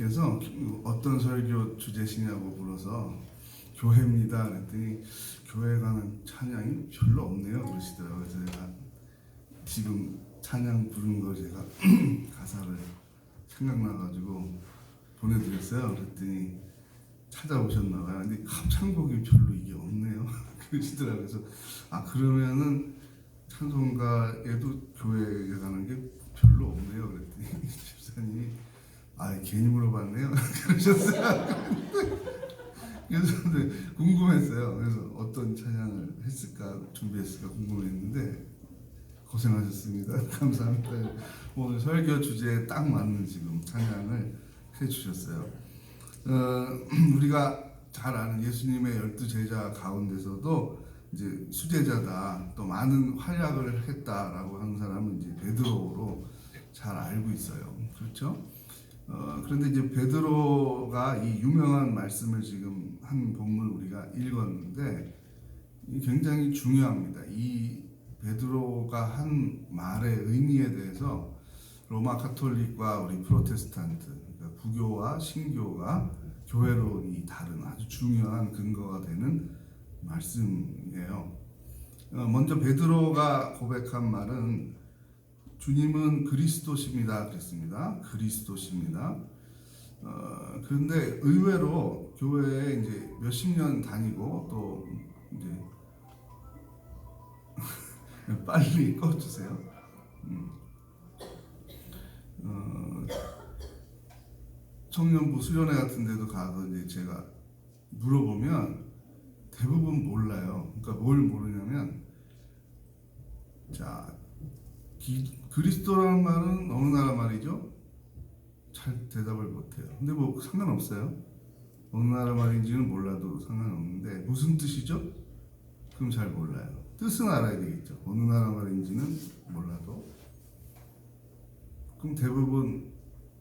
목사님께서 어떤 설교 주제시냐고 물어서 교회입니다 그랬더니 교회에 관한 찬양이 별로 없네요 그러시더라고요. 그래서 제가 지금 찬양 부른 거 제가 가사를 생각나가지고 보내드렸어요. 그랬더니 찾아오셨나 봐요. 근데 합창곡이 별로 이게 없네요 그러시더라고요. 그래서 그러면은 찬송가에도 교회에 관한 게 별로 없네요 그랬더니 집사님이 괜히 물어봤네요 그러셨어요. 그래서 궁금했어요. 그래서 어떤 찬양을 했을까 준비했을까 궁금했는데 고생하셨습니다. 감사합니다. 오늘 설교 주제에 딱 맞는 지금 찬양을 해주셨어요. 우리가 잘 아는 예수님의 12제자 가운데서도 이제 수제자다, 또 많은 활약을 했다라고 하는 사람은 이제 베드로로 잘 알고 있어요. 그렇죠? 그런데 이제 베드로가 이 유명한 말씀을 지금 한 본문 우리가 읽었는데 굉장히 중요합니다. 이 베드로가 한 말의 의미에 대해서 로마 카톨릭과 우리 프로테스탄트, 그러니까 부교와 신교가 교회론이 다른 아주 중요한 근거가 되는 말씀이에요. 먼저 베드로가 고백한 말은 주님은 그리스도십니다 그랬습니다. 그리스도십니다. 그런데 의외로 교회에 이제 몇십 년 다니고 또 이제 빨리 꺼주세요. 청년부 수련회 같은 데도 가서 이제 제가 물어보면 대부분 몰라요. 그러니까 뭘 모르냐면, 자, 그리스도라는 말은 어느 나라 말이죠? 잘 대답을 못해요. 근데 뭐 상관없어요. 어느 나라 말인지는 몰라도 상관없는데 무슨 뜻이죠? 그럼 잘 몰라요. 뜻은 알아야 되겠죠. 어느 나라 말인지는 몰라도. 그럼 대부분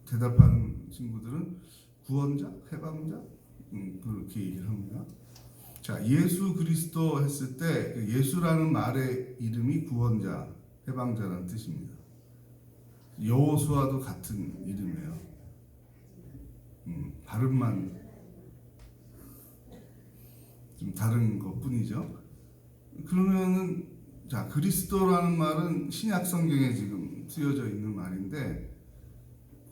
대답하는 친구들은 구원자, 해방자, 그렇게 얘기를 합니다. 자, 예수 그리스도 했을 때 예수라는 말의 이름이 구원자, 해방자라는 뜻입니다. 여호수아도 같은 이름이에요. 발음만 좀 다른 것 뿐이죠. 그러면은, 자, 그리스도라는 말은 신약 성경에 지금 쓰여져 있는 말인데,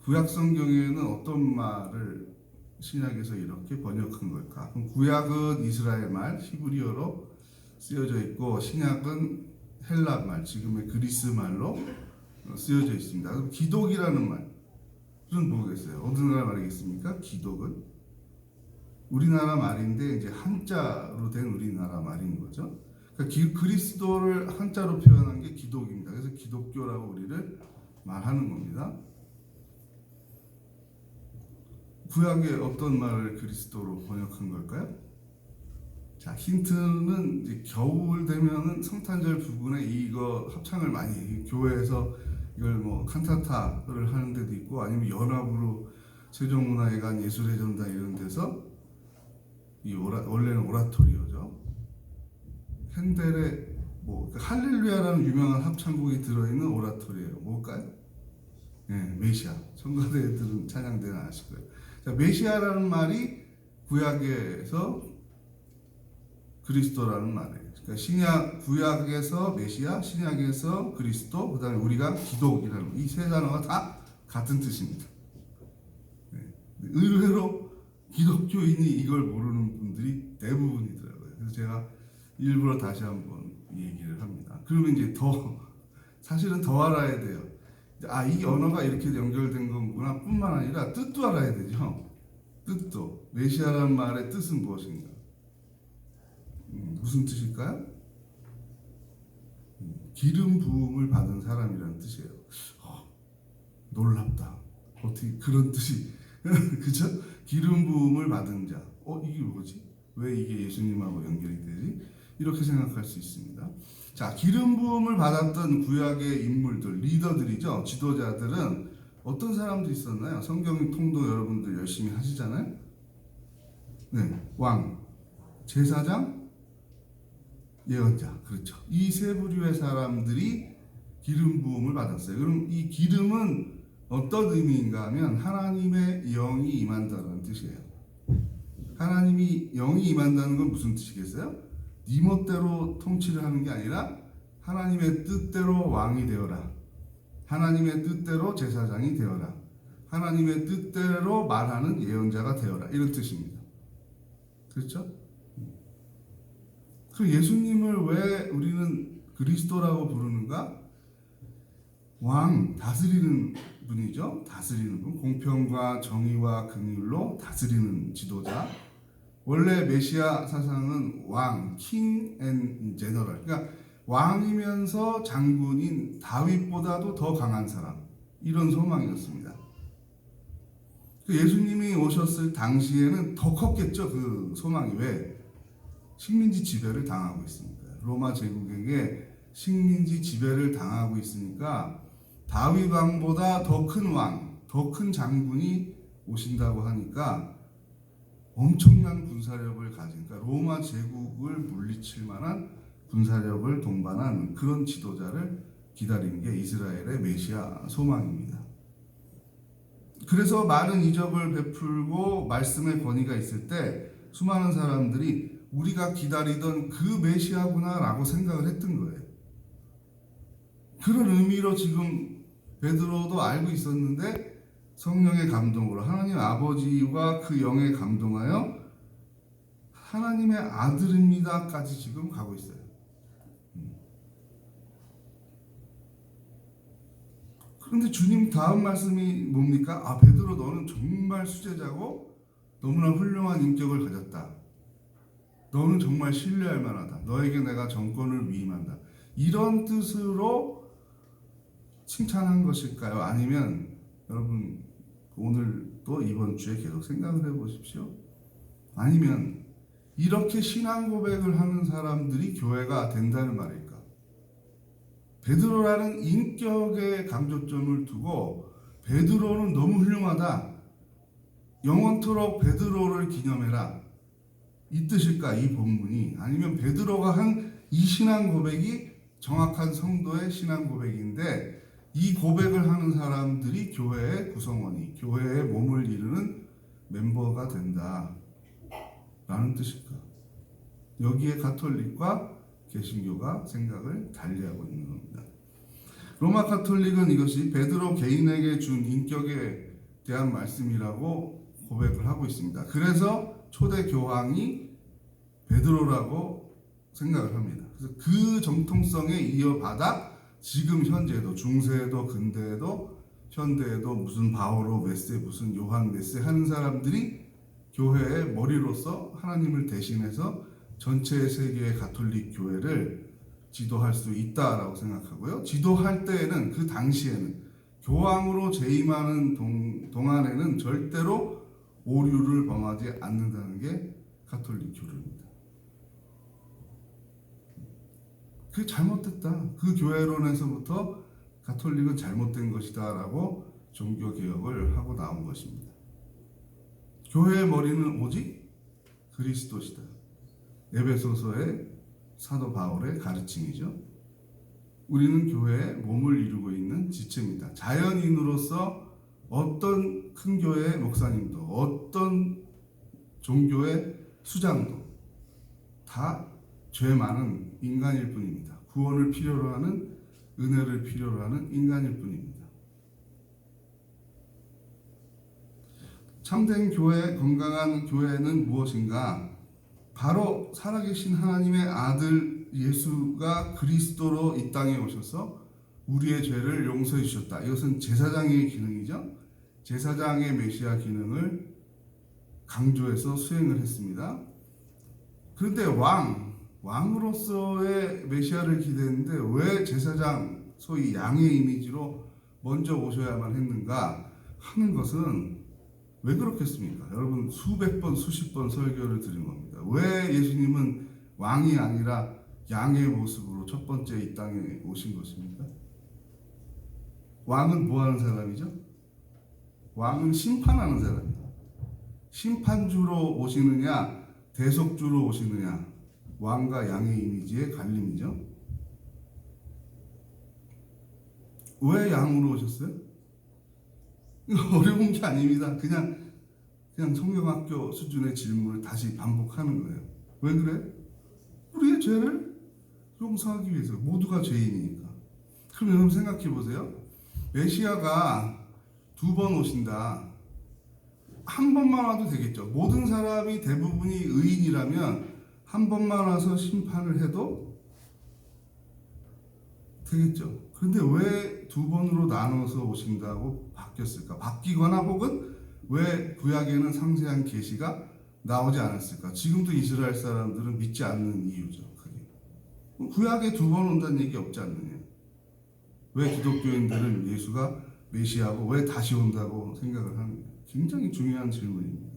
구약 성경에는 어떤 말을 신약에서 이렇게 번역한 걸까? 그럼 구약은 이스라엘 말, 히브리어로 쓰여져 있고, 신약은 헬라 말, 지금의 그리스 말로 쓰여져 있습니다. 그럼 기독이라는 말은 뭐겠어요? 어느 나라 말이겠습니까? 기독은 우리나라 말인데 이제 한자로 된 우리나라 말인 거죠. 그러니까 그리스도를 한자로 표현한 게 기독입니다. 그래서 기독교라고 우리를 말하는 겁니다. 구약에 어떤 말을 그리스도로 번역한 걸까요? 자, 힌트는 이제 겨울 되면은 성탄절 부분에 이거 합창을 많이 해요. 교회에서 이걸 뭐 칸타타를 하는 데도 있고, 아니면 연합으로 세종문화회관 예술회전단 이런 데서 원래는 오라토리오죠. 핸델의 할렐루야라는 유명한 합창곡이 들어있는 오라토리예요. 뭘까요? 메시아. 성가대들은 찬양대는 아실 거예요. 자, 메시아라는 말이 구약에서 그리스도라는 말이에요. 그러니까 구약에서 메시아, 신약에서 그리스도, 그다음에 우리가 기독이라는 이 세 단어가 다 같은 뜻입니다. 의외로 기독교인이 이걸 모르는 분들이 대부분이더라고요. 그래서 제가 일부러 다시 한번 얘기를 합니다. 그러면 이제 사실은 더 알아야 돼요. 이 언어가 이렇게 연결된 거구나 뿐만 아니라 뜻도 알아야 되죠. 뜻도. 메시아라는 말의 뜻은 무엇인가? 무슨 뜻일까요? 기름 부음을 받은 사람이라는 뜻이에요. 놀랍다. 어떻게 그런 뜻이 그죠? 기름 부음을 받은 자. 이게 뭐지? 왜 이게 예수님하고 연결이 되지? 이렇게 생각할 수 있습니다. 자, 기름 부음을 받았던 구약의 인물들, 리더들이죠. 지도자들은 어떤 사람들이 있었나요? 성경 통독 여러분들 열심히 하시잖아요. 네, 왕, 제사장, 예언자, 그렇죠. 이 세 부류의 사람들이 기름 부음을 받았어요. 그럼 이 기름은 어떤 의미인가 하면 하나님의 영이 임한다는 뜻이에요. 하나님이 영이 임한다는 건 무슨 뜻이겠어요? 네 멋대로 통치를 하는 게 아니라 하나님의 뜻대로 왕이 되어라. 하나님의 뜻대로 제사장이 되어라. 하나님의 뜻대로 말하는 예언자가 되어라. 이런 뜻입니다. 그렇죠? 그 예수님을 왜 우리는 그리스도라고 부르는가? 왕, 다스리는 분이죠. 다스리는 분. 공평과 정의와 긍휼로 다스리는 지도자. 원래 메시아 사상은 왕, king and general. 그러니까 왕이면서 장군인 다윗보다도 더 강한 사람. 이런 소망이었습니다. 그 예수님이 오셨을 당시에는 더 컸겠죠. 그 소망이. 왜? 식민지 지배를 당하고 있으니까. 로마 제국에게 식민지 지배를 당하고 있으니까 다윗 왕보다 더 큰 왕, 더 큰 장군이 오신다고 하니까 엄청난 군사력을 가진, 그러니까 로마 제국을 물리칠 만한 군사력을 동반한 그런 지도자를 기다리는 게 이스라엘의 메시아 소망입니다. 그래서 많은 이적을 베풀고 말씀의 권위가 있을 때 수많은 사람들이 우리가 기다리던 그 메시아구나라고 생각을 했던 거예요. 그런 의미로 지금 베드로도 알고 있었는데 성령의 감동으로 하나님 아버지와 그 영에 감동하여 하나님의 아들입니다까지 지금 가고 있어요. 그런데 주님 다음 말씀이 뭡니까? 아, 베드로 너는 정말 수제자고 너무나 훌륭한 인격을 가졌다. 너는 정말 신뢰할 만하다. 너에게 내가 정권을 위임한다. 이런 뜻으로 칭찬한 것일까요? 아니면 여러분 오늘 또 이번 주에 계속 생각을 해보십시오. 아니면 이렇게 신앙 고백을 하는 사람들이 교회가 된다는 말일까? 베드로라는 인격에 강조점을 두고 베드로는 너무 훌륭하다. 영원토록 베드로를 기념해라. 이 뜻일까? 이 본문이. 아니면 베드로가 한 이 신앙 고백이 정확한 성도의 신앙 고백인데 이 고백을 하는 사람들이 교회의 구성원이, 교회의 몸을 이루는 멤버가 된다 라는 뜻일까? 여기에 가톨릭과 개신교가 생각을 달리하고 있는 겁니다. 로마 가톨릭은 이것이 베드로 개인에게 준 인격에 대한 말씀이라고 고백을 하고 있습니다. 그래서 초대 교황이 베드로라고 생각을 합니다. 그래서 그 정통성에 이어받아 지금 현재도 중세에도 근대에도 현대에도 무슨 바오로 메세 무슨 요한 메세 하는 사람들이 교회의 머리로서 하나님을 대신해서 전체 세계의 가톨릭 교회를 지도할 수 있다라고 생각하고요. 지도할 때에는 그 당시에는 교황으로 재임하는 동안에는 절대로 오류를 범하지 않는다는 게 가톨릭 교리입니다. 그게 잘못됐다. 그 교회론에서부터 가톨릭은 잘못된 것이다 라고 종교개혁을 하고 나온 것입니다. 교회의 머리는 오직 그리스도시다. 에베소서의 사도 바울의 가르침이죠. 우리는 교회의 몸을 이루고 있는 지체입니다. 자연인으로서 어떤 큰 교회의 목사님도 어떤 종교의 수장도 다 죄 많은 인간일 뿐입니다. 구원을 필요로 하는, 은혜를 필요로 하는 인간일 뿐입니다. 참된 교회, 건강한 교회는 무엇인가? 바로 살아계신 하나님의 아들 예수가 그리스도로 이 땅에 오셔서 우리의 죄를 용서해 주셨다. 이것은 제사장의 기능이죠. 제사장의 메시아 기능을 강조해서 수행을 했습니다. 그런데 왕으로서의 메시아를 기대했는데 왜 제사장, 소위 양의 이미지로 먼저 오셔야만 했는가 하는 것은 왜 그렇겠습니까? 여러분 수백 번, 수십 번 설교를 드린 겁니다. 왜 예수님은 왕이 아니라 양의 모습으로 첫 번째 이 땅에 오신 것입니까? 왕은 뭐 하는 사람이죠? 왕은 심판하는 사람이에요. 심판주로 오시느냐, 대속주로 오시느냐, 왕과 양의 이미지의 갈림이죠. 왜 양으로 오셨어요? 이거 어려운 게 아닙니다. 그냥 성경학교 수준의 질문을 다시 반복하는 거예요. 왜 그래? 우리의 죄를 용서하기 위해서. 모두가 죄인이니까. 그럼 여러분 생각해 보세요. 메시아가 2번 오신다. 한 번만 와도 되겠죠. 모든 사람이 대부분이 의인이라면 한 번만 와서 심판을 해도 되겠죠. 그런데 왜 2번으로 나눠서 오신다고 바뀌었을까? 바뀌거나 혹은 왜 구약에는 상세한 계시가 나오지 않았을까? 지금도 이스라엘 사람들은 믿지 않는 이유죠. 그게. 구약에 2번 온다는 얘기 없지 않느냐? 왜 기독교인들은 예수가 메시아고 왜 다시 온다고 생각을 하느냐? 굉장히 중요한 질문입니다.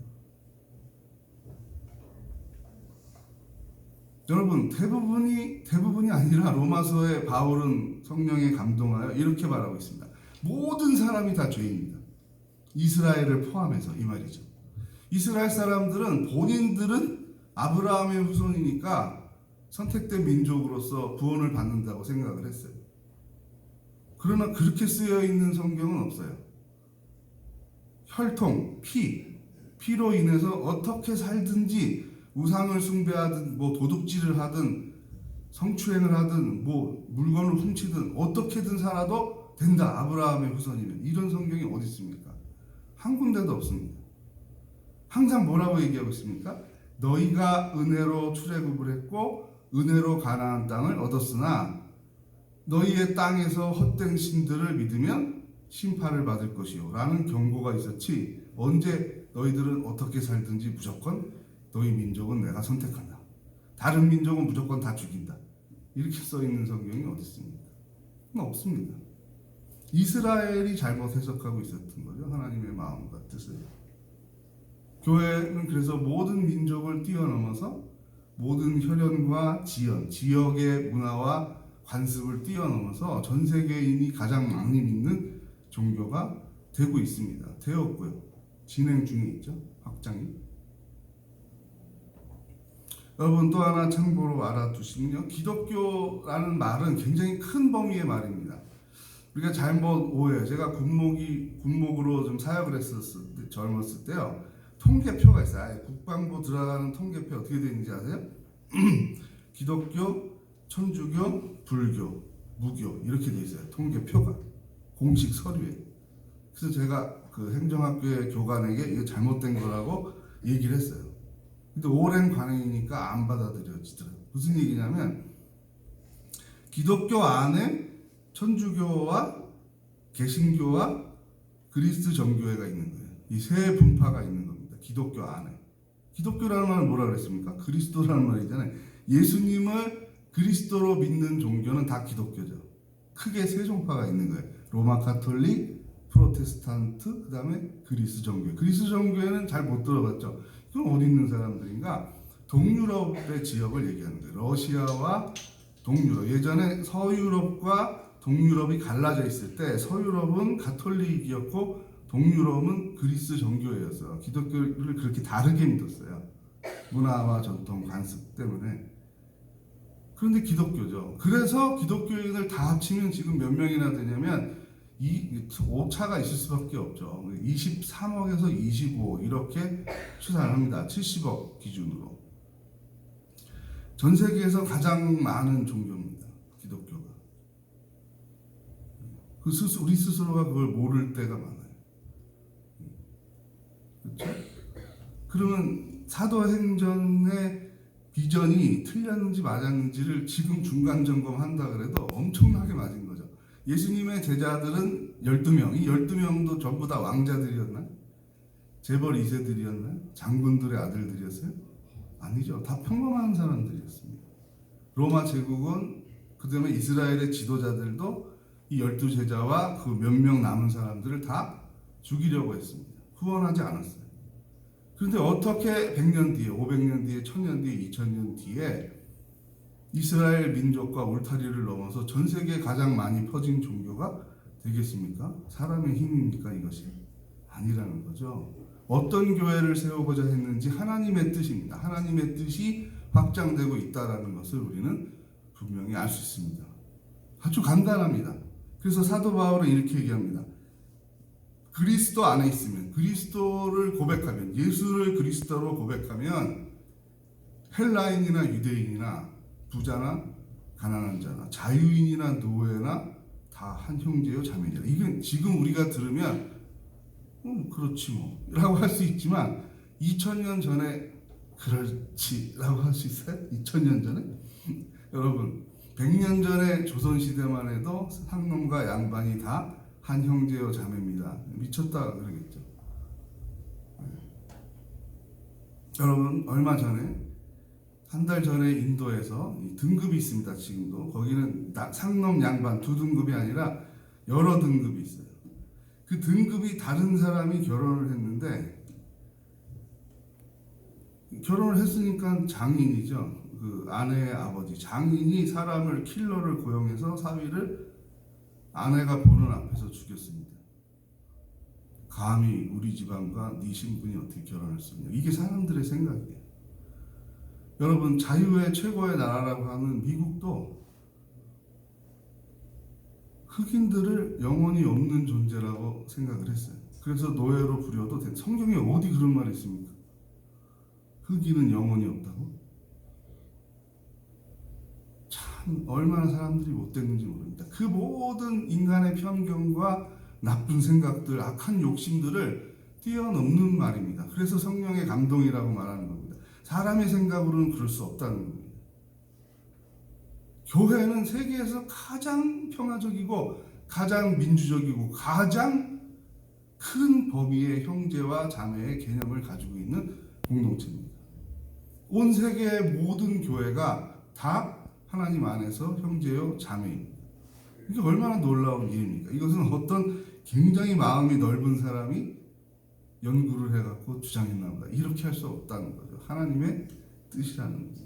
여러분, 대부분이 아니라 로마서의 바울은 성령에 감동하여 이렇게 말하고 있습니다. 모든 사람이 다 죄인입니다. 이스라엘을 포함해서 이 말이죠. 이스라엘 사람들은 본인들은 아브라함의 후손이니까 선택된 민족으로서 구원을 받는다고 생각을 했어요. 그러나 그렇게 쓰여 있는 성경은 없어요. 혈통, 피로 인해서 어떻게 살든지 우상을 숭배하든 뭐 도둑질을 하든 성추행을 하든 뭐 물건을 훔치든 어떻게든 살아도 된다. 아브라함의 후손이면. 이런 성경이 어디 있습니까? 한 군데도 없습니다. 항상 뭐라고 얘기하고 있습니까? 너희가 은혜로 출애굽을 했고 은혜로 가나안 땅을 얻었으나 너희의 땅에서 헛된 신들을 믿으면 심판을 받을 것이요 라는 경고가 있었지, 언제 너희들은 어떻게 살든지 무조건 너희 민족은 내가 선택한다, 다른 민족은 무조건 다 죽인다, 이렇게 써있는 성경이 어디 있습니까? 없습니다. 이스라엘이 잘못 해석하고 있었던 거죠. 하나님의 마음과 뜻을. 교회는 그래서 모든 민족을 뛰어넘어서 모든 혈연과 지역의 문화와 관습을 뛰어넘어서 전 세계인이 가장 많이 믿는 종교가 되고 있습니다. 되었고요. 진행 중에 있죠. 확장이. 여러분 또 하나 참고로 알아두시면요. 기독교라는 말은 굉장히 큰 범위의 말입니다. 우리가 잘못 오해요. 제가 군목으로 좀 사역을 했었을 때, 젊었을 때요. 통계표가 있어요. 국방부 들어가는 통계표 어떻게 되는지 아세요? 기독교, 천주교, 불교, 무교 이렇게 돼 있어요. 통계표가 공식 서류에. 그래서 제가 그 행정학교의 교관에게 이게 잘못된 거라고 얘기를 했어요. 근데 오랜 관행이니까 안 받아들여지더라고요. 무슨 얘기냐면 기독교 안에 천주교와 개신교와 그리스도 정교회가 있는 거예요. 이 세 분파가 있는 겁니다. 기독교 안에. 기독교라는 말은 뭐라 그랬습니까? 그리스도라는 말이잖아요. 예수님을 그리스도로 믿는 종교는 다 기독교죠. 크게 세 종파가 있는 거예요. 로마 가톨릭, 프로테스탄트, 그 다음에 그리스 정교회. 그리스 정교회는 잘 못 들어봤죠. 그럼 어디 있는 사람들인가? 동유럽의 지역을 얘기하는 거예요. 러시아와 동유럽. 예전에 서유럽과 동유럽이 갈라져 있을 때 서유럽은 가톨릭이었고 동유럽은 그리스 정교회였어요. 기독교를 그렇게 다르게 믿었어요. 문화와 전통, 관습 때문에. 그런데 기독교죠. 그래서 기독교인을 다 합치면 지금 몇 명이나 되냐면 오차가 있을 수밖에 없죠. 23억에서 25억 이렇게 추산을 합니다. 70억 기준으로. 전 세계에서 가장 많은 종교입니다. 기독교가. 우리 스스로가 그걸 모를 때가 많아요. 그렇죠? 그러면 사도행전의 비전이 틀렸는지 맞았는지를 지금 중간 점검한다 그래도 엄청나게 맞은 거죠. 예수님의 제자들은 12명, 이 12명도 전부 다 왕자들이었나요? 재벌 2세들이었나요? 장군들의 아들들이었어요? 아니죠. 다 평범한 사람들이었습니다. 로마 제국은 그 다음에 이스라엘의 지도자들도 이 12제자와 그 몇 명 남은 사람들을 다 죽이려고 했습니다. 후원하지 않았어요. 그런데 어떻게 100년 뒤에, 500년 뒤에, 1000년 뒤에, 2000년 뒤에 이스라엘 민족과 울타리를 넘어서 전 세계에 가장 많이 퍼진 종교가 되겠습니까? 사람의 힘입니까 이것이? 아니라는 거죠. 어떤 교회를 세우고자 했는지 하나님의 뜻입니다. 하나님의 뜻이 확장되고 있다는 것을 우리는 분명히 알 수 있습니다. 아주 간단합니다. 그래서 사도 바울은 이렇게 얘기합니다. 그리스도 안에 있으면, 그리스도를 고백하면, 예수를 그리스도로 고백하면 헬라인이나 유대인이나 부자나 가난한 자나 자유인이나 노예나 다 한 형제요 자매니라. 이건 지금 우리가 들으면 그렇지 뭐 라고 할 수 있지만 2000년 전에 그렇지 라고 할 수 있어요? 2000년 전에? 여러분 100년 전에 조선시대만 해도 상놈과 양반이 다 한 형제요 자매입니다. 미쳤다 그러겠죠. 여러분 얼마 전에 한 달 전에 인도에서 등급이 있습니다. 지금도 거기는 상놈 양반 두 등급이 아니라 여러 등급이 있어요. 그 등급이 다른 사람이 결혼을 했는데 결혼을 했으니까 장인이죠. 그 아내의 아버지 장인이 사람을 킬러를 고용해서 사위를 아내가 보는 앞에서 죽였습니다. 감히 우리 집안과 네 신분이 어떻게 결혼할 수 있냐. 이게 사람들의 생각이에요. 여러분 자유의 최고의 나라라고 하는 미국도 흑인들을 영혼이 없는 존재라고 생각을 했어요. 그래서 노예로 부려도 돼. 성경에 어디 그런 말이 있습니까? 흑인은 영혼이 없다고? 참 얼마나 사람들이 못됐는지 모릅니다. 그 모든 인간의 편견과 나쁜 생각들, 악한 욕심들을 뛰어넘는 말입니다. 그래서 성령의 감동이라고 말하는 겁니다. 사람의 생각으로는 그럴 수 없다는 겁니다. 교회는 세계에서 가장 평화적이고 가장 민주적이고 가장 큰 범위의 형제와 자매의 개념을 가지고 있는 공동체입니다. 온 세계의 모든 교회가 다 하나님 안에서 형제요 자매입니다. 이게 얼마나 놀라운 일입니까? 이것은 어떤 굉장히 마음이 넓은 사람이 연구를 해갖고 주장했나 보다. 이렇게 할 수 없다는 거죠. 하나님의 뜻이라는 겁니다.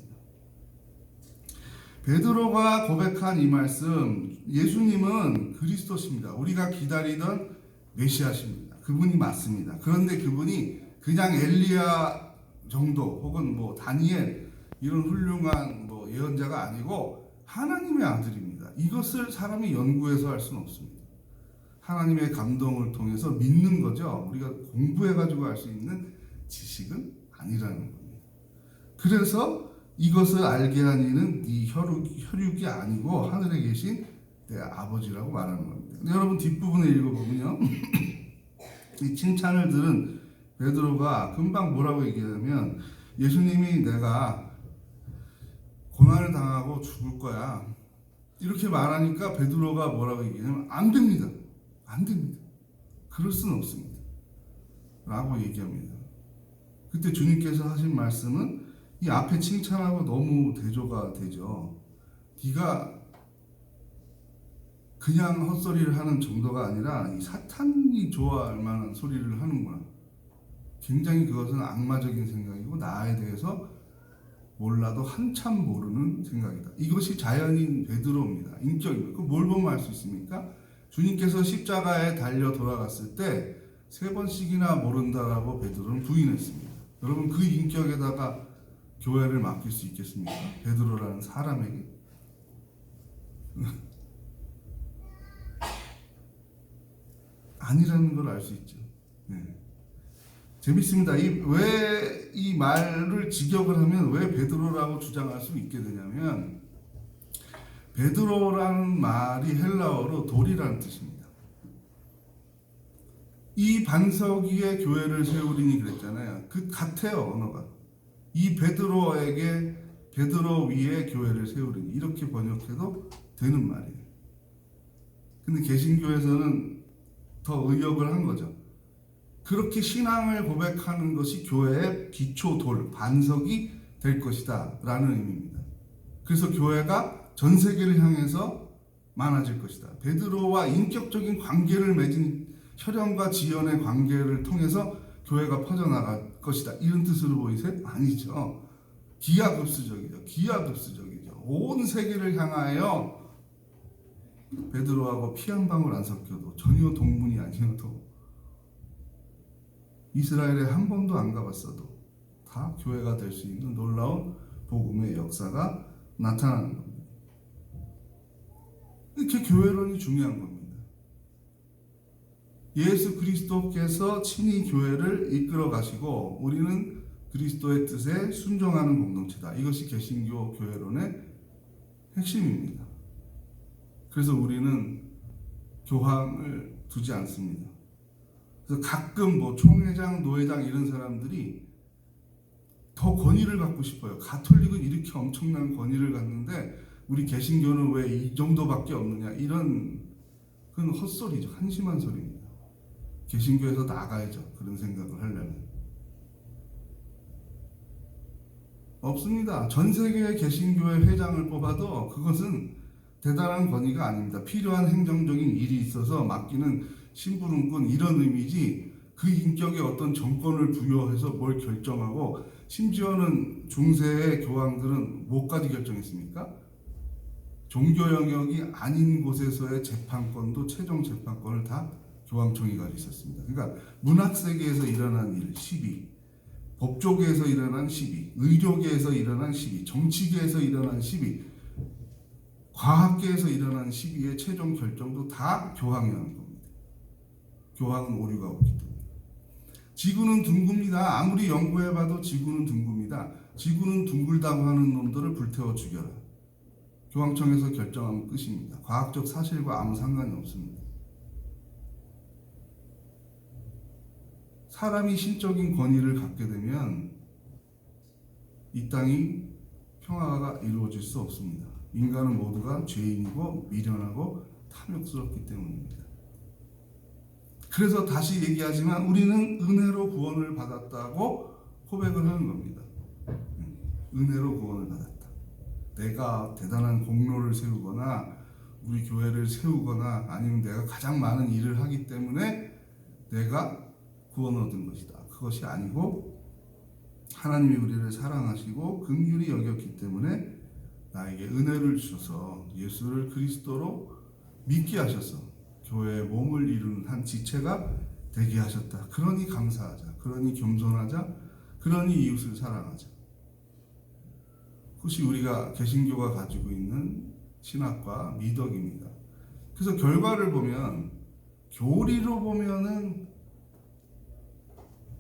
베드로가 고백한 이 말씀, 예수님은 그리스도십니다. 우리가 기다리던 메시아십니다. 그분이 맞습니다. 그런데 그분이 그냥 엘리야 정도 혹은 뭐 다니엘 이런 훌륭한 뭐 예언자가 아니고 하나님의 아들입니다. 이것을 사람이 연구해서 할 수는 없습니다. 하나님의 감동을 통해서 믿는 거죠. 우리가 공부해가지고 할 수 있는 지식은 아니라는 겁니다. 그래서 이것을 알게 한 이는 네 혈육이 아니고 하늘에 계신 내 아버지라고 말하는 겁니다. 근데 여러분 뒷부분을 읽어보면요. 이 칭찬을 들은 베드로가 금방 뭐라고 얘기하냐면 예수님이 내가 고난을 당하고 죽을 거야 이렇게 말하니까 베드로가 뭐라고 얘기하냐면 안 됩니다. 안 됩니다. 그럴 수는 없습니다. 라고 얘기합니다. 그때 주님께서 하신 말씀은 이 앞에 칭찬하고 너무 대조가 되죠. 네가 그냥 헛소리를 하는 정도가 아니라 이 사탄이 좋아할 만한 소리를 하는구나. 굉장히 그것은 악마적인 생각이고 나에 대해서 몰라도 한참 모르는 생각이다. 이것이 자연인 베드로입니다. 인격입니다. 그 뭘 보면 알 수 있습니까? 주님께서 십자가에 달려 돌아갔을 때 3번씩이나 모른다라고 베드로는 부인했습니다. 여러분 그 인격에다가 교회를 맡길 수 있겠습니까? 베드로라는 사람에게? 아니라는 걸 알 수 있죠. 네. 재밌습니다. 왜 이 말을 직역을 하면 왜 베드로라고 주장할 수 있게 되냐면 베드로라는 말이 헬라어로 돌이라는 뜻입니다. 이 반석 위에 교회를 세우리니 그랬잖아요. 그 같아요, 언어가. 이 베드로에게 베드로 위에 교회를 세우리니 이렇게 번역해도 되는 말이에요. 근데 개신교에서는 더 의역을 한 거죠. 그렇게 신앙을 고백하는 것이 교회의 기초 돌, 반석이 될 것이다 라는 의미입니다. 그래서 교회가 전 세계를 향해서 많아질 것이다. 베드로와 인격적인 관계를 맺은 혈연과 지연의 관계를 통해서 교회가 퍼져나갈 것이다. 이런 뜻으로 보이세요? 아니죠. 기하급수적이죠. 기하급수적이죠. 온 세계를 향하여 베드로하고 피 한 방울 안 섞여도 전혀 동문이 아니어도 이스라엘에 한 번도 안 가봤어도 다 교회가 될 수 있는 놀라운 복음의 역사가 나타나는 겁니다. 이렇게 교회론이 중요한 겁니다. 예수 그리스도께서 친히 교회를 이끌어 가시고 우리는 그리스도의 뜻에 순종하는 공동체다. 이것이 개신교 교회론의 핵심입니다. 그래서 우리는 교황을 두지 않습니다. 그래서 가끔 뭐 총회장, 노회장 이런 사람들이 더 권위를 갖고 싶어요. 가톨릭은 이렇게 엄청난 권위를 갖는데 우리 개신교는 왜 이 정도밖에 없느냐, 이런 그건 헛소리죠. 한심한 소리입니다. 개신교에서 나가야죠. 그런 생각을 하려면. 없습니다. 전 세계의 개신교회 회장을 뽑아도 그것은 대단한 권위가 아닙니다. 필요한 행정적인 일이 있어서 맡기는 심부름꾼, 이런 의미지 그 인격에 어떤 정권을 부여해서 뭘 결정하고, 심지어는 중세의 교황들은 뭐까지 결정했습니까? 종교 영역이 아닌 곳에서의 재판권도, 최종 재판권을 다 교황청이 가지고 있었습니다. 그러니까 문학 세계에서 일어난 일, 시비, 법조계에서 일어난 시비, 의료계에서 일어난 시비, 정치계에서 일어난 시비, 과학계에서 일어난 시비의 최종 결정도 다 교황이 하는 겁니다. 교황은 오류가 없기 때문에. 지구는 둥굽니다. 아무리 연구해봐도 지구는 둥굽니다. 지구는 둥글다고 하는 놈들을 불태워 죽여라. 교황청에서 결정하면 끝입니다. 과학적 사실과 아무 상관이 없습니다. 사람이 신적인 권위를 갖게 되면 이 땅이 평화가 이루어질 수 없습니다. 인간은 모두가 죄인이고 미련하고 탐욕스럽기 때문입니다. 그래서 다시 얘기하지만 우리는 은혜로 구원을 받았다고 고백을 하는 겁니다. 은혜로 구원을 받았다. 내가 대단한 공로를 세우거나 우리 교회를 세우거나 아니면 내가 가장 많은 일을 하기 때문에 내가 구원을 얻은 것이다. 그것이 아니고 하나님이 우리를 사랑하시고 긍휼히 여겼기 때문에 나에게 은혜를 주셔서 예수를 그리스도로 믿게 하셔서 교회의 몸을 이루는 한 지체가 되게 하셨다. 그러니 감사하자. 그러니 겸손하자. 그러니 이웃을 사랑하자. 그것이 우리가 개신교가 가지고 있는 신학과 미덕입니다. 그래서 결과를 보면, 교리로 보면은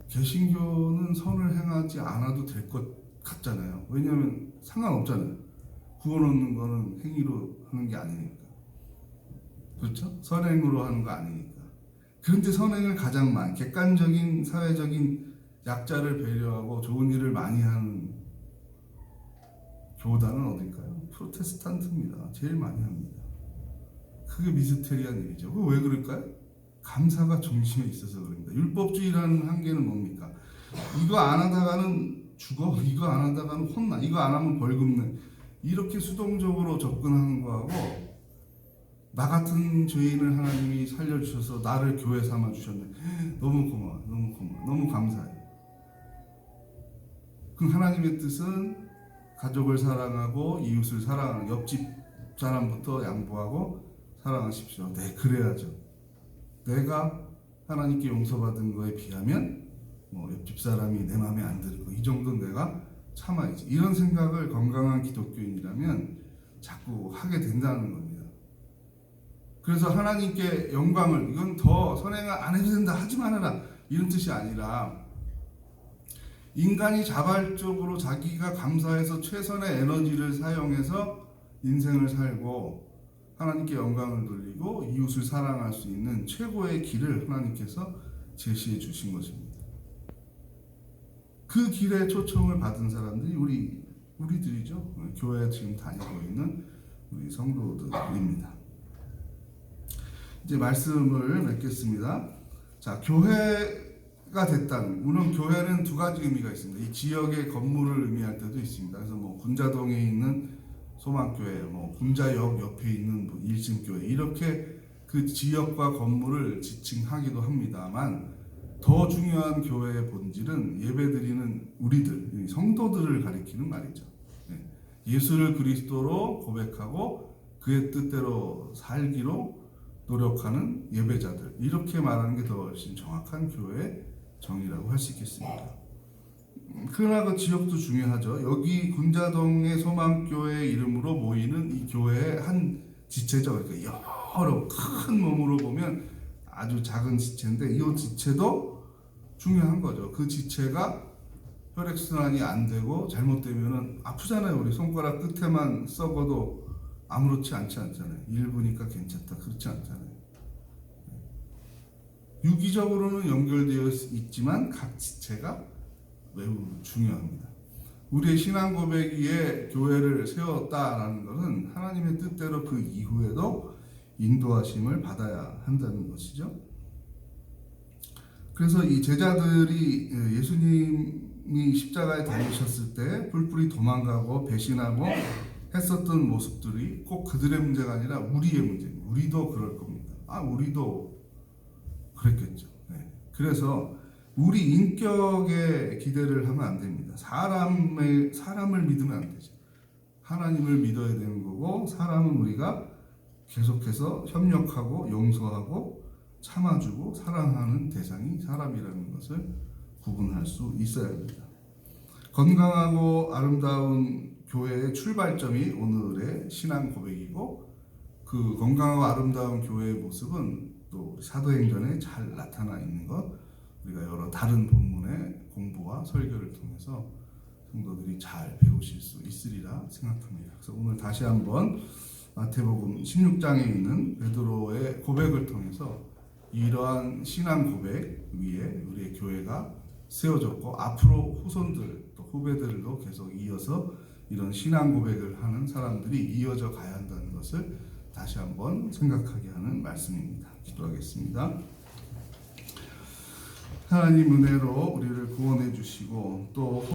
개신교는 선을 행하지 않아도 될 것 같잖아요. 왜냐하면 상관없잖아요. 구원 얻는 거는 행위로 하는 게 아니니까. 그렇죠? 선행으로 하는 거 아니니까. 그런데 선행을 가장 많이, 객관적인 사회적인 약자를 배려하고 좋은 일을 많이 하는 교단은 어딜까요? 프로테스탄트입니다. 제일 많이 합니다. 그게 미스테리한 일이죠. 그거 왜 그럴까요? 감사가 중심에 있어서 그럽니다. 율법주의라는 한계는 뭡니까? 이거 안 하다가는 죽어, 이거 안 하다가는 혼나, 이거 안 하면 벌금 내, 이렇게 수동적으로 접근하는 거하고, 나 같은 죄인을 하나님이 살려주셔서 나를 교회 삼아주셨네, 너무 고마워, 너무 고마워, 너무 감사해. 그 하나님의 뜻은 가족을 사랑하고 이웃을 사랑하는, 옆집 사람부터 양보하고 사랑하십시오. 네, 그래야죠. 내가 하나님께 용서받은 거에 비하면 뭐 옆집 사람이 내 마음에 안 들고 이 정도는 내가 참아야지, 이런 생각을 건강한 기독교인이라면 자꾸 하게 된다는 겁니다. 그래서 하나님께 영광을, 이건 더 선행을 안 해도 된다, 하지 말아라, 이런 뜻이 아니라 인간이 자발적으로 자기가 감사해서 최선의 에너지를 사용해서 인생을 살고 하나님께 영광을 돌리고 이웃을 사랑할 수 있는 최고의 길을 하나님께서 제시해 주신 것입니다. 그 길에 초청을 받은 사람들이 우리들이죠. 교회에 지금 다니고 있는 우리 성도들입니다. 이제 말씀을 맺겠습니다. 자, 교회가 됐다는, 물론 교회는 두 가지 의미가 있습니다. 이 지역의 건물을 의미할 때도 있습니다. 그래서 뭐 군자동에 있는 소망교회, 뭐 군자역 옆에 있는 뭐 일심교회, 이렇게 그 지역과 건물을 지칭하기도 합니다만, 더 중요한 교회의 본질은 예배드리는 우리들, 성도들을 가리키는 말이죠. 예수를 그리스도로 고백하고 그의 뜻대로 살기로 노력하는 예배자들, 이렇게 말하는 게 더 훨씬 정확한 교회의 정의라고 할 수 있겠습니다. 그러나 그 지역도 중요하죠. 여기 군자동의 소망교회 이름으로 모이는 이 교회의 한 지체죠. 그러니까 여러 큰 몸으로 보면 아주 작은 지체인데 이 지체도 중요한 거죠. 그 지체가 혈액순환이 안 되고 잘못되면은 아프잖아요. 우리 손가락 끝에만 썩어도 아무렇지 않잖아요. 일부니까 괜찮다. 그렇지 않잖아요. 유기적으로는 연결되어 있지만 각 지체가 매우 중요합니다. 우리의 신앙 고백 위에 교회를 세웠다라는 것은 하나님의 뜻대로 그 이후에도 인도하심을 받아야 한다는 것이죠. 그래서 이 제자들이 예수님이 십자가에 달리셨을 때 뿔뿔이 도망가고 배신하고 했었던 모습들이 꼭 그들의 문제가 아니라 우리의 문제입니다. 우리도 그럴 겁니다. 우리도 그랬겠죠. 네. 그래서 우리 인격에 기대를 하면 안 됩니다. 사람을 믿으면 안 되죠. 하나님을 믿어야 되는 거고, 사람은 우리가 계속해서 협력하고 용서하고 참아주고 사랑하는 대상이 사람이라는 것을 구분할 수 있어야 합니다. 건강하고 아름다운 교회의 출발점이 오늘의 신앙 고백이고, 그 건강하고 아름다운 교회의 모습은 또 사도행전에 잘 나타나 있는 것, 우리가 여러 다른 본문의 공부와 설교를 통해서 성도들이 잘 배우실 수 있으리라 생각합니다. 그래서 오늘 다시 한번 마태복음 16장에 있는 베드로의 고백을 통해서 이러한 신앙 고백 위에 우리의 교회가 세워졌고, 앞으로 후손들 또 후배들도 계속 이어서 이런 신앙 고백을 하는 사람들이 이어져 가야 한다는 것을 다시 한번 생각하게 하는 말씀입니다. 기도하겠습니다. 하나님 은혜로 우리를 구원해 주시고 또